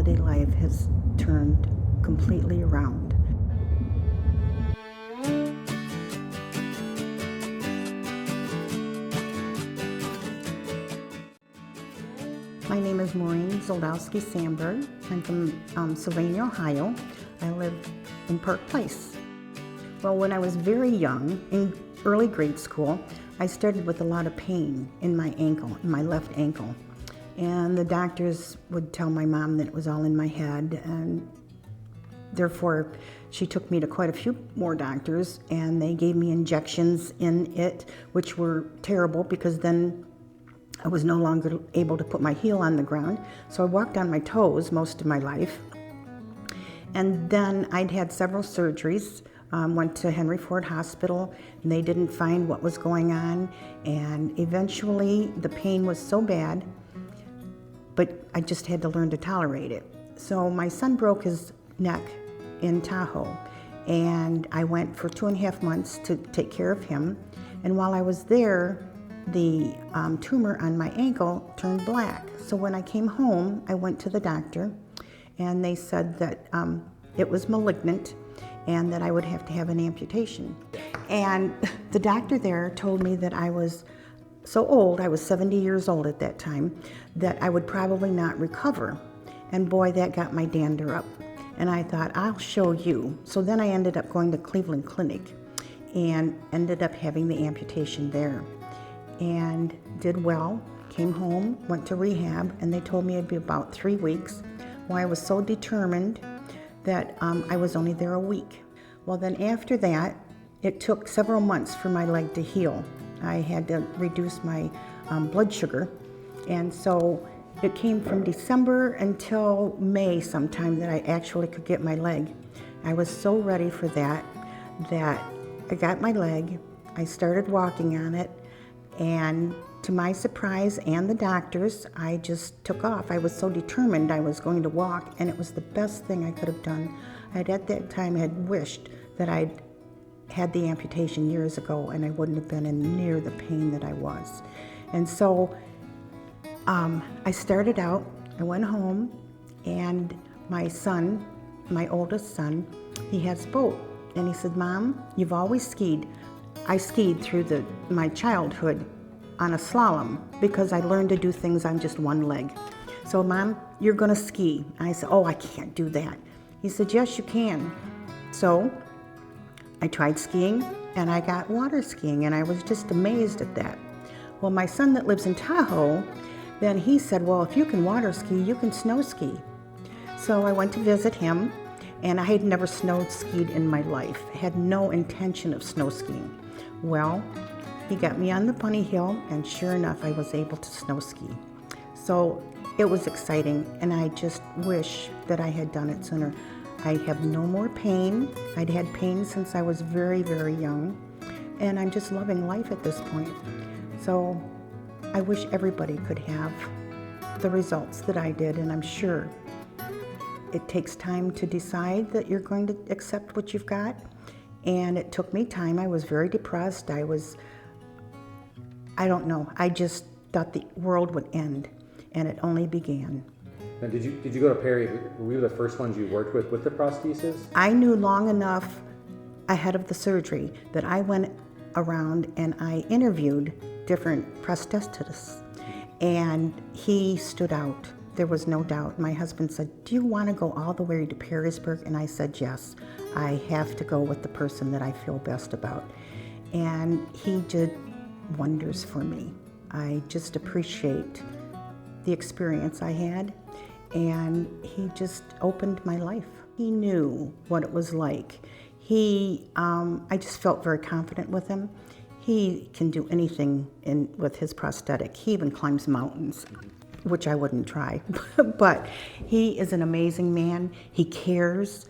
quality of life has turned completely around. My name is Maureen Zoldowski-Samberg. I'm from Sylvania, Ohio. I live in Park Place. Well, when I was very young, in early grade school, I started with a lot of pain in my ankle, in my left ankle. And the doctors would tell my mom that it was all in my head, and therefore she took me to quite a few more doctors, and they gave me injections in it, which were terrible because then I was no longer able to put my heel on the ground, so I walked on my toes most of my life. And then I'd had several surgeries, went to Henry Ford Hospital, and they didn't find what was going on, and eventually the pain was so bad, but I just had to learn to tolerate it. So my son broke his neck in Tahoe, and I went for 2.5 months to take care of him, and while I was there, the tumor on my ankle turned black. So when I came home, I went to the doctor, and they said that it was malignant and that I would have to have an amputation. And the doctor there told me that I was so old, I was 70 years old at that time, that I would probably not recover. And boy, that got my dander up. And I thought, I'll show you. So then I ended up going to Cleveland Clinic and ended up having the amputation there. And did well, came home, went to rehab, and they told me it'd be about 3 weeks. Well, I was so determined that I was only there a week. Well, then after that, it took several months for my leg to heal. I had to reduce my blood sugar, and so it came from December until May sometime that I actually could get my leg. I was so ready for that I got my leg, I started walking on it, and to my surprise and the doctors, I just took off. I was so determined I was going to walk, and it was the best thing I could have done. At that time had wished that I'd had the amputation years ago and I wouldn't have been in near the pain that I was. And so I started out, I went home, and my son, my oldest son, he has boat, and he said, Mom, you've always skied. I skied through my childhood on a slalom because I learned to do things on just one leg. So, Mom, you're gonna ski. And I said, oh, I can't do that. He said, yes, you can. So I tried skiing, and I got water skiing, and I was just amazed at that. Well, my son that lives in Tahoe, then he said, well, if you can water ski, you can snow ski. So I went to visit him, and I had never snow skied in my life. I had no intention of snow skiing. Well, he got me on the bunny hill, and sure enough, I was able to snow ski. So it was exciting, and I just wish that I had done it sooner. I have no more pain. I'd had pain since I was very, very young, and I'm just loving life at this point. So I wish everybody could have the results that I did, and I'm sure it takes time to decide that you're going to accept what you've got. And it took me time. I was very depressed. I don't know. I just thought the world would end, and it only began. Now, did you go to Perry? Were you the first ones you worked with the prosthesis? I knew long enough ahead of the surgery that I went around and I interviewed different prosthetists, and he stood out. There was no doubt. My husband said, do you want to go all the way to Perrysburg? And I said, yes. I have to go with the person that I feel best about. And he did wonders for me. I just appreciate the experience I had, and he just opened my life. He knew what it was like. I just felt very confident with him. He can do anything with his prosthetic. He even climbs mountains, which I wouldn't try. But he is an amazing man. He cares.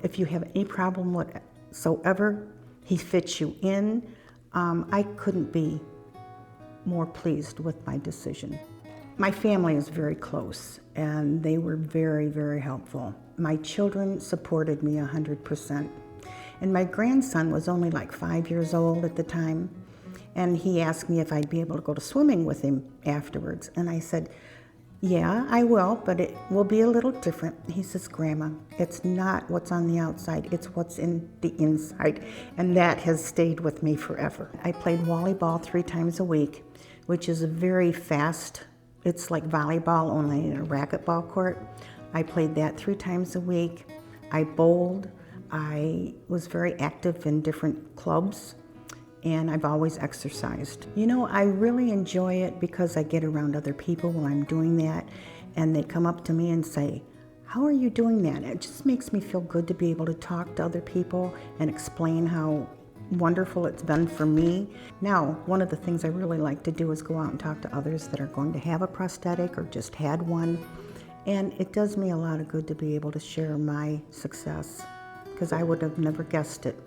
If you have any problem whatsoever, he fits you in. I couldn't be more pleased with my decision. My family is very close, and they were very, very helpful. My children supported me 100%. And my grandson was only like 5 years old at the time, and he asked me if I'd be able to go to swimming with him afterwards. And I said, Yeah, I will, but it will be a little different. He says, Grandma, it's not what's on the outside, it's what's in the inside. And that has stayed with me forever. I played volleyball 3 times a week, which is a very fast, it's like volleyball only in a racquetball court. I played that 3 times a week. I bowled. I was very active in different clubs, and I've always exercised. You know, I really enjoy it because I get around other people while I'm doing that, and they come up to me and say, how are you doing that? It just makes me feel good to be able to talk to other people and explain how wonderful it's been for me. Now, one of the things I really like to do is go out and talk to others that are going to have a prosthetic or just had one, and it does me a lot of good to be able to share my success, because I would have never guessed it.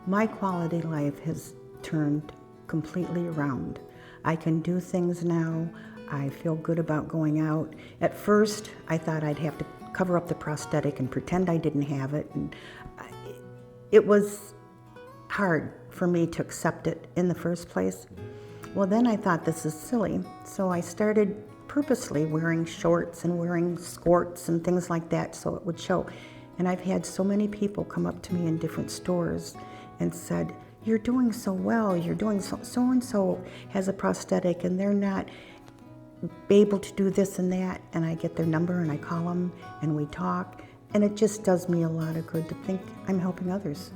My quality life has turned completely around. I can do things now. I feel good about going out. At first, I thought I'd have to cover up the prosthetic and pretend I didn't have it. And it was hard for me to accept it in the first place. Well, then I thought, this is silly. So I started purposely wearing shorts and wearing skirts and things like that so it would show. And I've had so many people come up to me in different stores and said, you're doing so well, you're doing so-and-so has a prosthetic and they're not able to do this and that. And I get their number and I call them and we talk. And it just does me a lot of good to think I'm helping others.